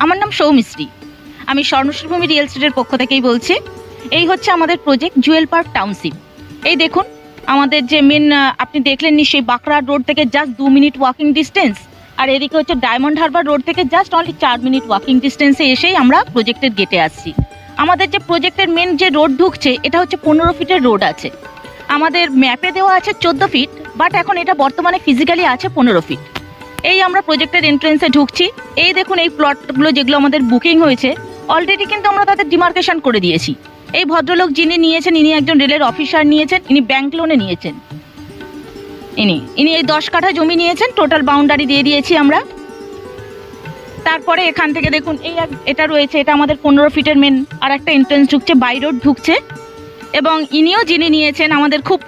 আমার নাম সৌমিশ্রী, আমি স্বর্ণশ্রীভূমি রিয়েল এস্টেটের পক্ষ থেকেই বলছি। এই হচ্ছে আমাদের প্রজেক্ট জুয়েল পার্ক টাউনশিপ। এই দেখুন আমাদের যে মেন, আপনি দেখলেন নিশ্চয়ই, বাঁকড়া রোড থেকে জাস্ট 2 মিনিট ওয়াকিং ডিস্টেন্স, আর এদিকে হচ্ছে ডায়মন্ড হারবার রোড থেকে জাস্ট অনলি 4 মিনিট ওয়াকিং ডিস্টেন্সে এসেই আমরা প্রজেক্টের গেটে আসছি। আমাদের যে প্রজেক্টের মেন যে রোড ঢুকছে এটা হচ্ছে 15 ফিটের রোড আছে। আমাদের ম্যাপে দেওয়া আছে 14 ফিট, বাট এখন এটা বর্তমানে ফিজিক্যালি আছে 15 ফিট। এই আমরা প্রজেক্টের এন্ট্রেন্সে ঢুকছি। এই দেখুন এই প্লটগুলো যেগুলো আমাদের বুকিং হয়েছে অলরেডি কিন্তু আমরা তাদের ডিমার্কেশন করে দিয়েছি। এই ভদ্রলোক যিনি নিয়েছেন ইনি একজন রেলের অফিসার নিয়েছেন, ইনি ব্যাংক লোনে নিয়েছেন। ইনি এই 10 কাঠা জমি নিয়েছেন, টোটাল বাউন্ডারি দিয়ে দিয়েছি আমরা। তারপরে এখান থেকে দেখুন এই এটা রয়েছে, এটা আমাদের 15 ফিটের মেন আর একটা এন্ট্রেন্স ঢুকছে, বাই রোড ঢুকছে। এবং ইনিও যিনি নিয়েছেন আমাদের খুব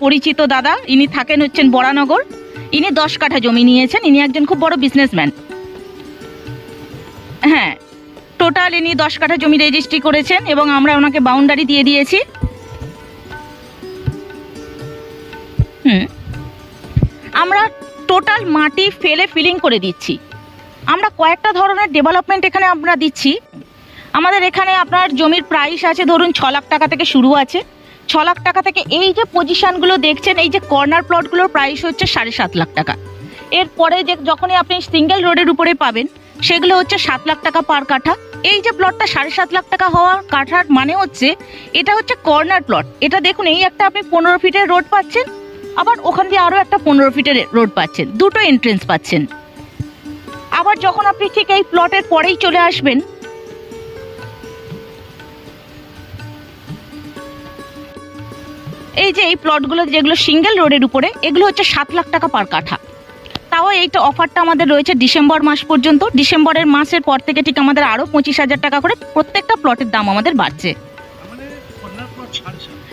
পরিচিত দাদা, ইনি থাকেন হচ্ছেন বরানগর। ইনি 10 কাঠা জমি নিয়েছেন, ইনি একজন খুব বড় বিজনেসম্যান। হ্যাঁ, টোটাল ইনি 10 কাঠা জমি রেজিস্ট্রি করেছেন এবং আমরা ওনাকে বাউন্ডারি দিয়ে দিয়েছি। আমরা টোটাল মাটি ফেলে ফিলিং করে দিচ্ছি। আমরা কয়েকটা ধরনের ডেভেলপমেন্ট এখানে আমরা দিচ্ছি। আমাদের এখানে আপনার জমির প্রাইস আছে ধরুন 6 লাখ টাকা থেকে শুরু আছে। 6 লাখ টাকা থেকে এই যে পজিশনগুলো দেখছেন, এই যে কর্নার প্লটগুলোর প্রাইস হচ্ছে 7.5 লাখ টাকা। এরপরে যে যখনই আপনি সিঙ্গেল রোডের উপরে পাবেন সেগুলো হচ্ছে 7 লাখ টাকা পার কাঠা। এই যে প্লটটা 7.5 লাখ টাকা হওয়ার কাঠার মানে হচ্ছে এটা হচ্ছে কর্নার প্লট। এটা দেখুন এই একটা আপনি 15 ফিটের রোড পাচ্ছেন, আবার ওখান দিয়ে আরও একটা 15 ফিটের রোড পাচ্ছেন, দুটো এন্ট্রেন্স পাচ্ছেন। আবার যখন আপনি ঠিক এই প্লটের পরেই চলে আসবেন, এই যে এই প্লটগুলো যেগুলো সিঙ্গেল রোডের উপরে, এগুলো হচ্ছে 7 লাখ টাকা পার কাঠা। তাও এইটা অফারটা আমাদের রয়েছে ডিসেম্বর মাস পর্যন্ত। ডিসেম্বরের মাসের পর থেকে ঠিক আমাদের আরও 25,000 টাকা করে প্রত্যেকটা প্লটের দাম আমাদের বাড়ছে।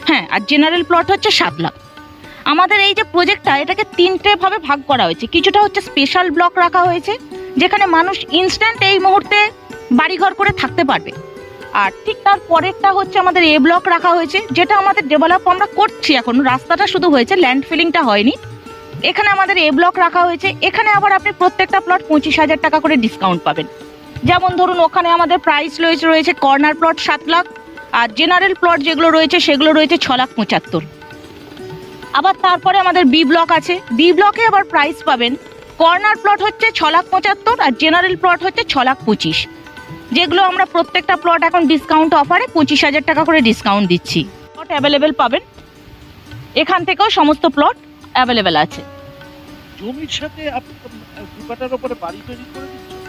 হ্যাঁ, আর জেনারেল প্লট হচ্ছে 7 লাখ। আমাদের এই যে প্রজেক্টটা, এটাকে 3টে ভাবে ভাগ করা হয়েছে। কিছুটা হচ্ছে স্পেশাল ব্লক রাখা হয়েছে, যেখানে মানুষ ইনস্ট্যান্ট এই মুহূর্তে বাড়িঘর করে থাকতে পারবে। আর ঠিক তার পরেরটা হচ্ছে আমাদের এ ব্লক রাখা হয়েছে, যেটা আমাদের ডেভেলপ আমরা করছি এখন, রাস্তাটা শুধু হয়েছে, ল্যান্ড ফিলিংটা হয়নি। এখানে আমাদের এ ব্লক রাখা হয়েছে। এখানে আবার আপনি প্রত্যেকটা প্লট 25,000 টাকা করে ডিসকাউন্ট পাবেন। যেমন ধরুন ওখানে আমাদের প্রাইস রয়েছে কর্নার প্লট 7 লাখ, আর জেনারেল প্লট যেগুলো রয়েছে সেগুলো রয়েছে 6,75,000। আবার তারপরে আমাদের বি ব্লক আছে। বি ব্লকে আবার প্রাইস পাবেন, কর্নার প্লট হচ্ছে 6,75,000 আর জেনারেল প্লট হচ্ছে 6,25,000। যেগুলো আমরা প্রত্যেকটা প্লট এখন ডিসকাউন্ট অফারে 25,000 টাকা করে ডিসকাউন্ট দিচ্ছি। প্লট অ্যাভেলেবেল পাবেন, এখান থেকেও সমস্ত প্লট অ্যাভেলেবেল আছে। জমির সাথে আপনি 2 কাঠার উপরে বাড়ি তৈরি করে দিচ্ছেন?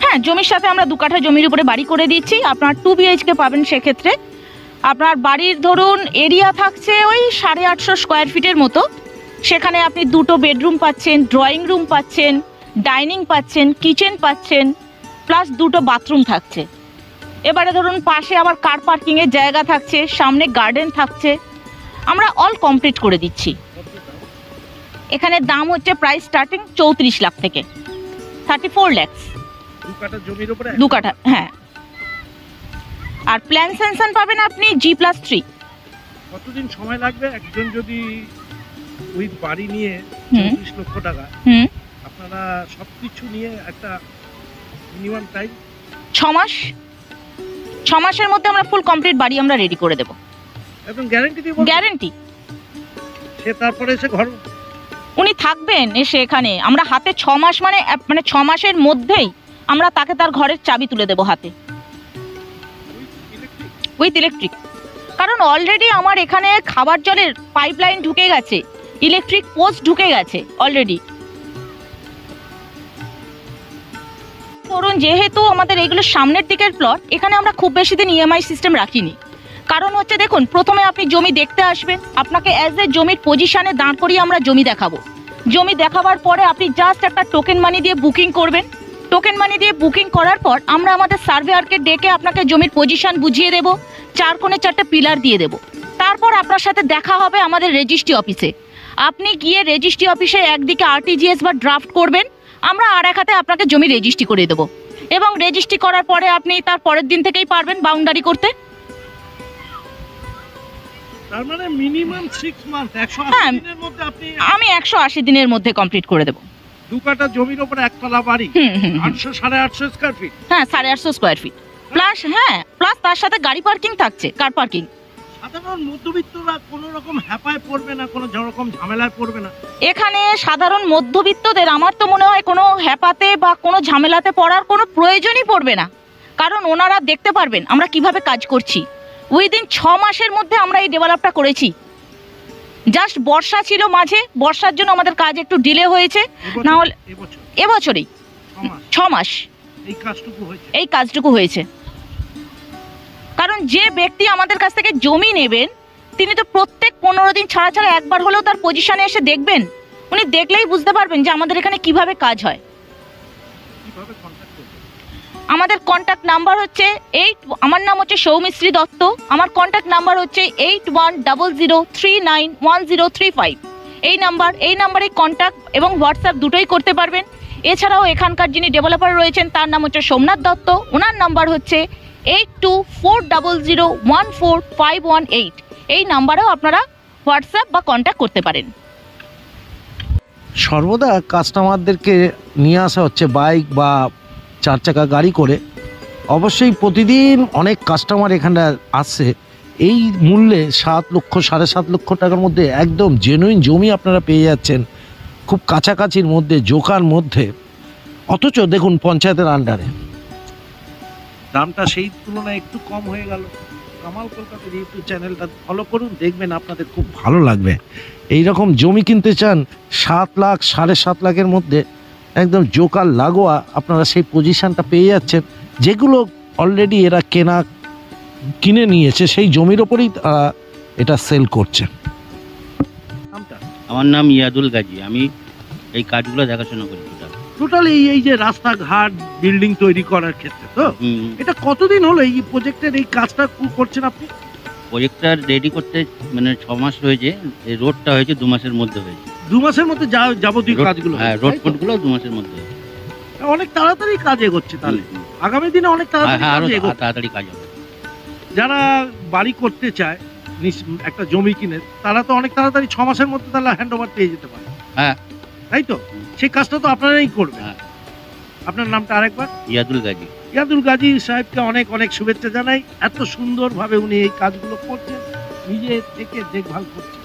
হ্যাঁ, জমির সাথে আমরা 2 কাঠা জমির উপরে বাড়ি করে দিচ্ছি। আপনার 2 BHK পাবেন। সেক্ষেত্রে আপনার বাড়ির ধরুন এরিয়া থাকছে ওই 850 স্কোয়ার ফিটের মতো। সেখানে আপনি 2টো বেডরুম পাচ্ছেন, ড্রয়িং রুম পাচ্ছেন, ডাইনিং পাচ্ছেন, কিচেন পাচ্ছেন, প্লাস 2টো বাথরুম থাকছে। এবারে ধরুন পাশে আবার কার পার্কিংয়ের জায়গা থাকছে, সামনে গার্ডেন থাকছে। আমরা অল কমপ্লিট করে দিচ্ছি। এখানে দাম হচ্ছে প্রাইস স্টার্টিং 34 লাখ থেকে 34 লাখ। 2 কাঠা জমির উপরে 2 কাঠা, হ্যাঁ। আর প্ল্যান সেনশন পাবেন আপনি G+3। কতদিন সময় লাগবে একজন যদি উইথ বাড়ি নিয়ে 34 লক্ষ টাকা, আপনারা সবকিছু নিয়ে একটা মিনিমাম টাইম? 6 মাস। 6 মাসের মধ্যে আমরা ফুল কমপ্লিট বাড়ি আমরা রেডি করে দেব। এবং গ্যারান্টি দিব? গ্যারান্টি। সে তারপরে এসে ঘর উনি থাকবেন এসে এখানে। আমরা হাতে 6 মাস মানে 6 মাসের মধ্যেই আমরা তাকে তার ঘরের চাবি তুলে দেব হাতে, উইথ ইলেকট্রিক। কারণ অলরেডি আমার এখানে খাবার জলের পাইপলাইন ঢুকে গেছে, ইলেকট্রিক পোস্ট ঢুকে গেছে অলরেডি। ধরুন যেহেতু আমাদের এগুলো সামনের দিকের প্লট, এখানে আমরা খুব বেশি দিন EMI সিস্টেম রাখিনি। কারণ হচ্ছে দেখুন, প্রথমে আপনি জমি দেখতে আসবেন, আপনাকে অ্যাজ এ জমির পজিশনে দাঁড় করিয়ে আমরা জমি দেখাবো। জমি দেখাবার পরে আপনি জাস্ট একটা টোকেন মানি দিয়ে বুকিং করবেন। টোকেন মানি দিয়ে বুকিং করার পর আমরা আমাদের সার্ভেয়ারকে ডেকে আপনাকে জমির পজিশন বুঝিয়ে দেবো, 4 কোণে 4টে পিলার দিয়ে দেবো। তারপর আপনার সাথে দেখা হবে আমাদের রেজিস্ট্রি অফিসে। আপনি গিয়ে রেজিস্ট্রি অফিসে একদিকে RTGS বা ড্রাফট করবেন, আমরা আর এক হাতে আপনাকে জমি রেজিস্ট্রি করে দেবো। এবং রেজিস্ট্রি করার পরে আপনি তার পরের দিন থেকেই পারবেন বাউন্ডারি করতে। তার মানে মিনিমাম 6 মান্থ, 180 দিনের মধ্যে আপনি? আমি 180 দিনের মধ্যে কমপ্লিট করে দেব। 2 কাঠা জমির উপরে একতলা বাড়ি, হুম হুম হুম। 800 850 স্কয়ার ফিট। হ্যাঁ 850 স্কোয়ার ফিট প্লাস, হ্যাঁ প্লাস তার সাথে গাড়ি পার্কিং থাকছে, কার পার্কিং। সাধারণ মধ্যবিত্তরা কোনো রকম হ্যাপায় পড়বে না, কোনো রকম ঝামেলায় পড়বে না। এখানে সাধারণ মধ্যবিত্তদের আমার তো মনে হয় কোনো হ্যাপাতে বা কোনো ঝামেলাতে পড়ার কোনো প্রয়োজনই পড়বে না, কারণ ওনারা দেখতে পারবেন আমরা কিভাবে কাজ করছি। উইদিন 6 মাসের মধ্যে আমরা এই ডেভেলপটা করেছি। জাস্ট বর্ষা ছিল মাঝে, বর্ষার জন্য আমাদের কাজ একটু ডিলে হয়েছে, না হলে এবছরেই 6 মাস এই কাজটুকু হয়েছে। কারণ যে ব্যক্তি আমাদের কাছ থেকে জমি নেবেন তিনি তো প্রত্যেক 15 দিন ছাড়া ছাড়া একবার হলেও তার পজিশনে এসে দেখবেন। উনি দেখলেই বুঝতে পারবেন যে আমাদের এখানে কিভাবে কাজ হয়। আমাদের কন্ট্যাক্ট নাম্বার হচ্ছে আমার নাম হচ্ছে সৌমিশ্রী দত্ত। আমার কন্ট্যাক্ট নাম্বার হচ্ছে 8100391035। এই নাম্বারে কন্ট্যাক্ট এবং হোয়াটসঅ্যাপ দুটোই করতে পারবেন। এছাড়াও এখানকার যিনি ডেভেলপার রয়েছেন তার নাম হচ্ছে সোমনাথ দত্ত, ওনার নাম্বার হচ্ছে 8240014518। এই নাম্বারেও আপনারা হোয়াটসঅ্যাপ বা কন্ট্যাক্ট করতে পারেন। সর্বদা কাস্টমারদেরকে নিয়ে আসা হচ্ছে বাইক বা 4 চাকা গাড়ি করে। অবশ্যই প্রতিদিন অনেক কাস্টমার এখানে আসছে। এই মূল্যে 7 লক্ষ 7.5 লক্ষ টাকার মধ্যে একদম জেনুইন জমি আপনারা পেয়ে যাচ্ছেন, খুব কাছাকাছির মধ্যে, জোকার মধ্যে, অথচ দেখুন পঞ্চায়েতের আন্ডারে। দামটা সেই তুলনায় একটু কম হয়ে গেল। কামাল কলকাতার ইউটিউব চ্যানেলটা ফলো করুন, দেখবেন আপনাদের খুব ভালো লাগবে। এই রকম জমি কিনতে চান 7 লাখ 7.5 লাখের মধ্যে, একদম জোকার লাগোয়া আপনারা সেই পজিশনটা পেয়ে যাচ্ছেন, যেগুলো অলরেডি এরা কিনে নিয়েছে সেই জমির ওপরেই এটা সেল করছে। আমার নাম ইয়াদুল গাজী, আমি এই কাজগুলো দেখাশোনা করি। টোটাল এই যে রাস্তাঘাট বিল্ডিং তৈরি করার ক্ষেত্রে তো এটা কতদিন হলো এই প্রজেক্টের এই কাজটা করছেন আপনি? প্রজেক্টটা রেডি করতে মানে 6 মাস হয়েছে, এই রোডটা হয়েছে 2 মাসের মধ্যে হয়েছে। 2 মাসের মধ্যে যাবতীয় কাজগুলো? হ্যাঁ, রোড ফোডগুলো 2 মাসের মধ্যে। অনেক তাড়াতাড়ি কাজ এগোচ্ছে তাহলে, আগামী দিনে অনেক তাড়াতাড়ি কাজ হবে। যারা বাড়ি করতে চায় একটা জমি কিনে, তারা তো অনেক তাড়াতাড়ি 6 মাসের মধ্যে তাহলে হ্যান্ড ওভার পেয়ে যেতে পারে। হ্যাঁ, তাই তো? সেই কাজটা তো আপনারাই করবেন। আপনার নামটা আরেকবার? ইয়াদুল গাজী। ইয়াদুল গাজী সাহেবকে অনেক অনেক শুভেচ্ছা জানাই। এত সুন্দরভাবে উনি এই কাজগুলো করছেন, নিজে থেকে দেখভাল করছেন।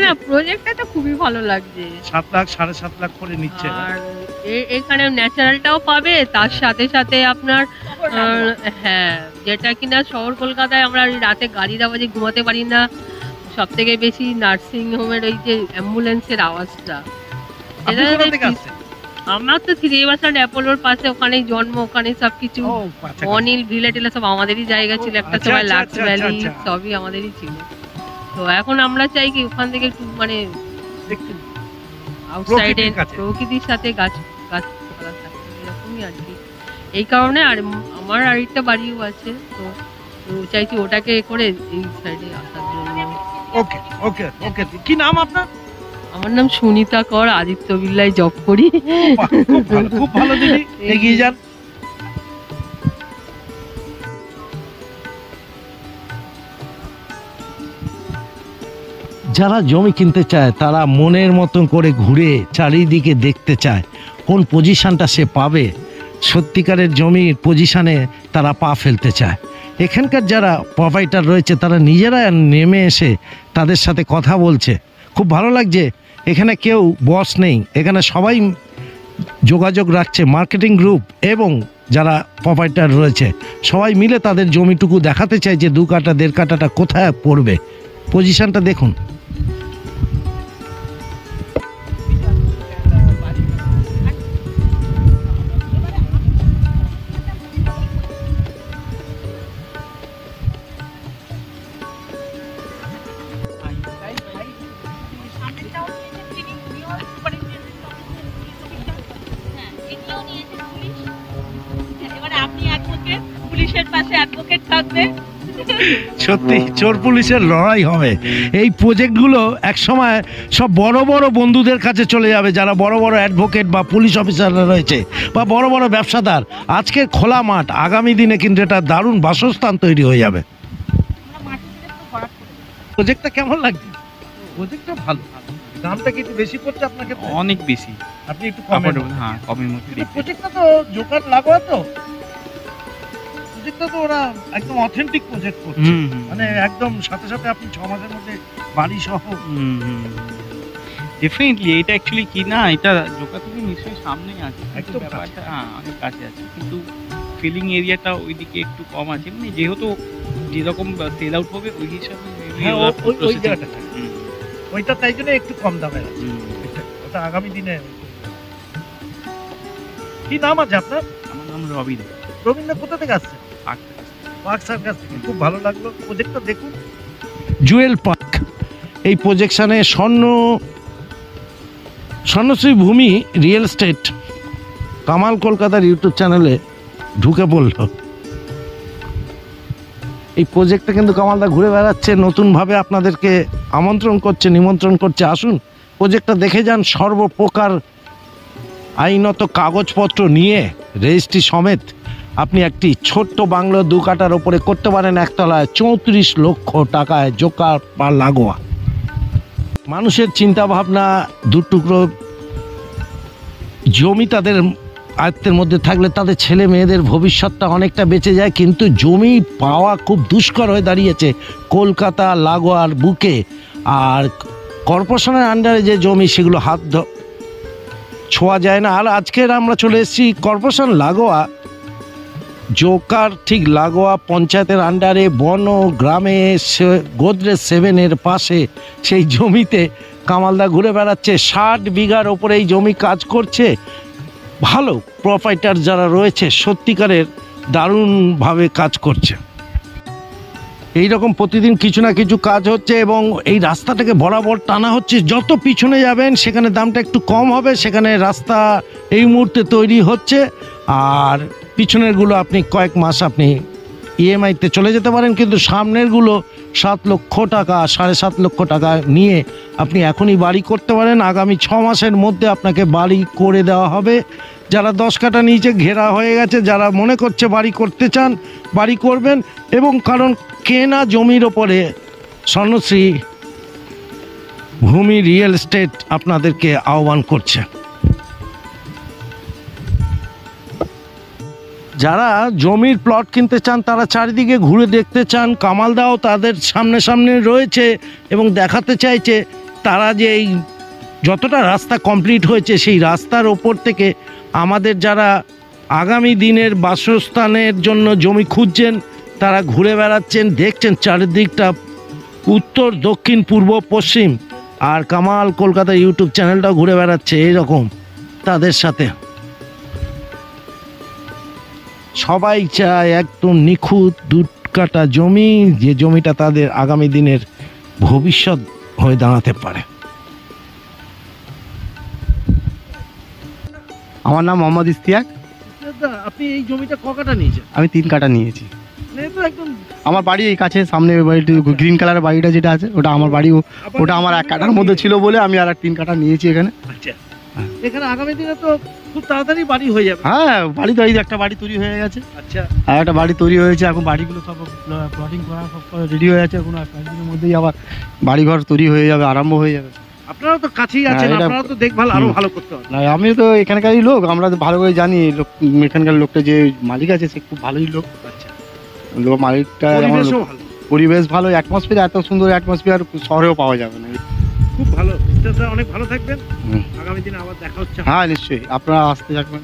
না প্রজেক্টটা তো খুবই ভালো লাগছে। 7 লাখ 7.5 লাখ করে নিচ্ছে, আর এখানে ন্যাচারালটাও পাবে, তার সাথে সাথে আপনার হ্যাঁ, যেটা কিনা শহর কলকাতায় আমরা রাতে গাড়ির আওয়াজে ঘুমাতে পারি না। সব থেকে বেশি নার্সিং হোমের ওই যে অ্যাম্বুলেন্সের আওয়াজটা, আমার তো 3 বছর অ্যাপোলোর পাশে, ওখানেই জন্ম, ওখানে সবকিছু। অনিল ভিলা টিলা সব আমাদেরই জায়গা ছিল একটা সময়, লাক্স ভ্যালি সবই আমাদেরই ছিল। তো এখন আমরা চাই কি ওখান থেকে একটু মানে আউটসাইডে প্রকৃতির সাথে গাছপালা থাকে, এরকমই আর কি। এই কারণে আর আমার আরেকটা বাড়িও আছে, তো চাইছি ওটাকে করে এই সাইডে আসার জন্য। ওকে ওকে ওকে। কি নাম আপনার? আমার নাম সুনিতা কর, আদিত্য বিড়লায় জব করি। খুব ভালো দিদি, এগিয়ে যান। যারা জমি কিনতে চায় তারা মনের মতন করে ঘুরে চারিদিকে দেখতে চায় কোন পজিশনটা সে পাবে, সত্যিকারের জমির পজিশনে তারা পা ফেলতে চায়। এখানকার যারা প্রোভাইডার রয়েছে তারা নিজেরা নেমে এসে তাদের সাথে কথা বলছে, খুব ভালো লাগছে। এখানে কেউ বস নেই, এখানে সবাই যোগাযোগ রাখছে, মার্কেটিং গ্রুপ এবং যারা প্রোভাইডার রয়েছে সবাই মিলে তাদের জমিটুকু দেখাতে চায় যে 2 কাঠা 1.5 কাঠাটা কোথায় পড়বে। পজিশনটা দেখুন। সত্যি চোর পুলিশের লড়াই হবে। এই প্রজেক্টগুলো একসময় সব বড় বড় বন্ধুদের কাছে চলে যাবে, যারা বড় বড় অ্যাডভোকেট বা পুলিশ অফিসাররা রয়েছে বা বড় বড় ব্যবসাদার। আজকের খোলা মাঠ, আগামী দিনে কিন্তু এটা দারুণ বাসস্থান তৈরি হয়ে যাবে। প্রজেক্টটা কেমন লাগছে? প্রজেক্টটা ভালো, দামটা কি একটু বেশি পড়ছে আপনাকে? অনেক বেশি। আপনি একটু কমের Affordable, হ্যাঁ কমের মধ্যে দেখতে। প্রজেক্টটা তো জোকার লাগোয়া তো, প্রজেক্টটা তো ওরা একদম অথেন্টিক প্রজেক্ট করছে, হুম হুম মানে একদম সাথে সাথে আপনি 6 মাসের মধ্যে বাড়ি সহ। ডেফিনেটলি এটা অ্যাকচুয়ালি কি না, এটা জোকা থেকে নিশ্চয়ই সামনেই আছে, একদম একটু ব্যাপারটা হ্যাঁ অনেক কাছে আছে, কিন্তু ফিলিং এরিয়াটা ওইদিকে একটু কম আছে, মানে যেহেতু যেরকম সেল আউট হবে ওই হিসাবে maybe হ্যাঁ, ওরা ওই processing জায়গাটা করছে। হুম, ওইটা তাই জন্য একটু কম দামে আছে, হুম। ওটা আগামী দিনে। কি নাম আছে আপনার? আমার নাম রবিন। রবীন্দ্র কোথা থেকে আসছে? আক্তার। ওয়ার্কসার কাছ থেকে। খুব ভালো লাগলো, প্রজেক্টটা দেখুন। জুয়েল পার্ক এই প্রজেকশনে স্বর্ণশ্রী ভূমি রিয়েল এস্টেট কামাল কলকাতার ইউটিউব চ্যানেলে ঢুকে পড়ল। এই প্রজেক্টটা কিন্তু কামালদা ঘুরে বেড়াচ্ছে, নতুনভাবে আপনাদেরকে নিমন্ত্রণ করছে, আসুন প্রজেক্টটা দেখে যান। সর্বপ্রকার আইনত কাগজপত্র নিয়ে রেজিস্ট্রি সমেত আপনি একটি ছোট্ট বাংলো 2 কাঠার ওপরে করতে পারেন, একতলায় 34 লক্ষ টাকায় জোকার বা লাগোয়া। মানুষের চিন্তা ভাবনা, 2 টুকরো জমি তাদের আয়ত্তের মধ্যে থাকলে তাদের ছেলে মেয়েদের ভবিষ্যৎটা অনেকটা বেঁচে যায়, কিন্তু জমি পাওয়া খুব দুষ্কর হয়ে দাঁড়িয়েছে কলকাতা লাগোয়ার বুকে। আর কর্পোরেশনের আন্ডারে যে জমি সেগুলো ছোঁয়া যায় না। আর আজকের আমরা চলে এসেছি কর্পোরেশন লাগোয়া, জোকার ঠিক লাগোয়া পঞ্চায়েতের আন্ডারে বন গ্রামে গোদরেজ 7-এর পাশে সেই জমিতে কামালদা ঘুরে বেড়াচ্ছে। 60 বিঘার ওপরে এই জমি কাজ করছে। ভালো প্রপাইটার যারা রয়েছে সত্যিকারের দারুণভাবে কাজ করছে। এই রকম প্রতিদিন কিছু না কিছু কাজ হচ্ছে এবং এই রাস্তাটাকে বরাবর টানা হচ্ছে। যত পিছনে যাবেন সেখানে দামটা একটু কম হবে, সেখানে রাস্তা এই মুহূর্তে তৈরি হচ্ছে। আর পিছনেরগুলো আপনি কয়েক মাস আপনি ইএমআইতে চলে যেতে পারেন, কিন্তু সামনেরগুলো 7 লক্ষ টাকা 7.5 লক্ষ টাকা নিয়ে আপনি এখনই বাড়ি করতে পারেন। আগামী 6 মাসের মধ্যে আপনাকে বাড়ি করে দেওয়া হবে। যারা 10 কাঠা নিচে ঘেরা হয়ে গেছে, যারা মনে করছে বাড়ি করতে চান, বাড়ি করবেন। এবং কারণ কেনা জমির ওপরে স্বর্ণশ্রী ভূমি রিয়েল এস্টেট আপনাদেরকে আহ্বান করছে। যারা জমির প্লট কিনতে চান, তারা চারিদিকে ঘুরে দেখতে চান, কামালদাও তাদের সামনে রয়েছে এবং দেখাতে চাইছে তারা যে এই যতটা রাস্তা কমপ্লিট হয়েছে সেই রাস্তার ওপর থেকে আমাদের যারা আগামী দিনের বাসস্থানের জন্য জমি খুঁজছেন তারা ঘুরে বেড়াচ্ছেন, দেখছেন চারিদিকটা উত্তর দক্ষিণ পূর্ব পশ্চিম। আর কামাল কলকাতা ইউটিউব চ্যানেলটাও ঘুরে বেড়াচ্ছে এইরকম তাদের সাথে। সবাই চায় একদম নিখুঁত 2 কাঠা জমি, যে জমিটা তাদের আগামী দিনের ভবিষ্যৎ হয়ে দাঁড়াতে পারে। আমার নাম মোহাম্মদ ইশতিয়াক। আপনি এই জমিটা ক কাঠা নিয়েছেন? আমি 3 কাঠা নিয়েছি। মানে তো একদম আমার বাড়ি এই কাছে, সামনে বাড়িটা গ্রিন কালারের বাড়িটা যেটা আছে ওটা আমার বাড়ি। ওটা আমার 1 কাঠার মধ্যে ছিল বলে আমি আর 3 কাঠা নিয়েছি এখানে। আচ্ছা, এখানে আগামী দিনে তো খুব তাড়াতাড়ি বাড়ি হয়ে যাবে। হ্যাঁ, বাড়ি তো এই যে একটা বাড়ি তৈরি হয়ে গেছে, আচ্ছা, আর একটা বাড়ি তৈরি হয়েছে। এখন বাড়িগুলো সব প্লটিং করা সব রেডি হয়ে আছে। এখন কয়েকদিনের মধ্যেই আবার বাড়িঘর তৈরি হয়ে যাবে, আরম্ভ হয়ে যাবে। আপনারা তো কাছেই আছেন, হ্যাঁ, এটা- আপনারা তো দেখভাল আরো ভালো করতে হবে। না, আমি তো এখানকারই লোক, আমরা তো ভালো করে জানি লোক। এখানকার লোকটা যে মালিক আছে সে খুব ভালোই লোক। আচ্ছা, লোক মালিকটা আমার পরিবেশও ভালো, পরিবেশ ভালো, অ্যাটমসফিয়ার এত সুন্দর অ্যাটমসফিয়ার শহরেও পাওয়া যাবে না। খুব ভালো। অনেক ভালো থাকবেন। হুম। আগামী দিনে আবার দেখা হচ্ছে। হ্যাঁ নিশ্চয়ই, আপনারা আসতে থাকবেন।